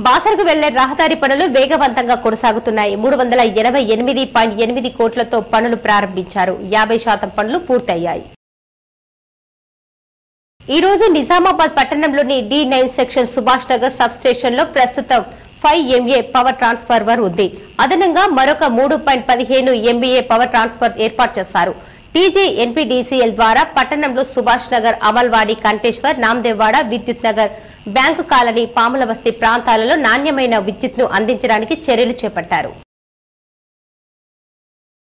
బాసరకు వెళ్లే రహదారి పనులు వేగవంతంగా కొనసాగుతున్నాయి. 388.8 కోట్లతో పనులు ప్రారంభించారు. 50% పనులు పూర్తయ్యాయి. ఈ రోజు నిజామాబాద్ పట్టణంలోని D9 section Subhash Nagar sub station లో ప్రస్తుతం 5 MA పవర్ ట్రాన్స్ఫార్మర్ ఉంది. అదనంగా మరొక 3.15 MVA పవర్ ట్రాన్స్ఫర్ ఏర్పాటు చేశారు. TJNPDCL ద్వారా పట్టణంలో సుభాష్ నగర్, అమల్వాడి, కంటేశ్వర్, నాందేవాడ, విద్యుత్ నగర్, బ్యాంకు కాలనీ, పాముల బస్తీ ప్రాంతాలలో నాణ్యమైన విద్యుత్ను అందించడానికి చర్యలు చేపట్టారు.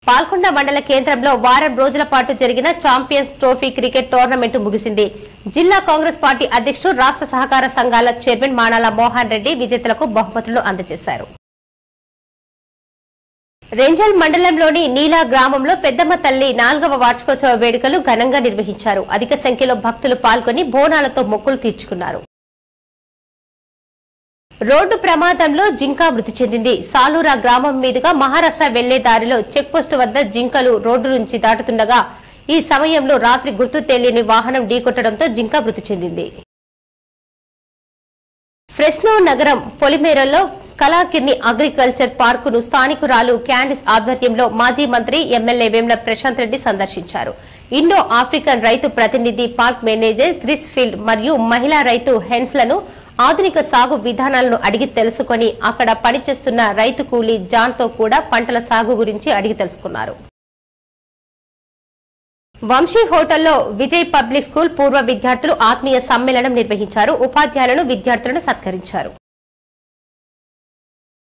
పాల్కొండ మండల కేంద్రంలో వారం రోజుల పాటు జరిగిన ఛాంపియన్స్ ట్రోఫీ క్రికెట్ టోర్నమెంట్ ముగిసింది. జిల్లా కాంగ్రెస్ పార్టీ అధ్యక్షుడు, రాష్ట్ర సహకార సంఘాల చైర్మన్ మానాల మోహన్ రెడ్డి విజేతలకు బహుమతులు అందజేశారు. రెంజల్ మండలంలోని నీలా గ్రామంలో పెద్దమ్మ తల్లి 4వ వార్షికోత్సవ వేడుకలు ఘనంగా నిర్వహించారు. అధిక సంఖ్యలో భక్తులు పాల్గొని బోనాలతో మొక్కులు తీర్చుకున్నారు. రోడ్డు ప్రమాదంలో జింక మృతి చెందింది. సాలూరా గ్రామం మీదుగా మహారాష్ట్ర వెళ్లే దారిలో చెక్పోస్టు వద్ద జింకలు రోడ్డు నుంచి దాటుతుండగా ఈ సమయంలో రాత్రి గుర్తు తెలియని వాహనం ఢీకొట్టడంతో జింక మృతి చెందింది. ఫ్రెస్నో నగరం పొలిమేరలో కళాకిర్ని అగ్రికల్చర్ పార్కును స్థానికురాలు క్యాండిస్ ఆధ్వర్యంలో మాజీ మంత్రి ఎమ్మెల్యే వేముల ప్రశాంత్ రెడ్డి సందర్శించారు. ఇండో ఆఫ్రికన్ రైతు ప్రతినిధి, పార్క్ మేనేజర్ క్రిస్ ఫీల్డ్ మరియు మహిళా రైతు హెన్స్లను ఆధునిక సాగు విధానాలను అడిగి తెలుసుకుని అక్కడ పనిచేస్తున్న రైతు కూలీ జాన్ తో కూడా పంటల సాగు గురించి అడిగి తెలుసుకున్నారు. వంశీ హోటల్లో విజయ్ పబ్లిక్ స్కూల్ పూర్వ విద్యార్థులు ఆత్మీయ సమ్మేళనం నిర్వహించారు. ఉపాధ్యాయులను, విద్యార్థులను సత్కరించారు.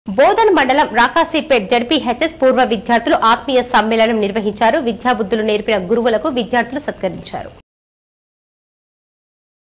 బోధన్ మండలం రాకాసీపేట్ జడ్పీహెచ్ఎస్ పూర్వ విద్యార్థులు ఆత్మీయ సమ్మేళనం నిర్వహించారు. విద్యాబుద్ధులు నేర్పిన గురువులకు విద్యార్థులు సత్కరించారు.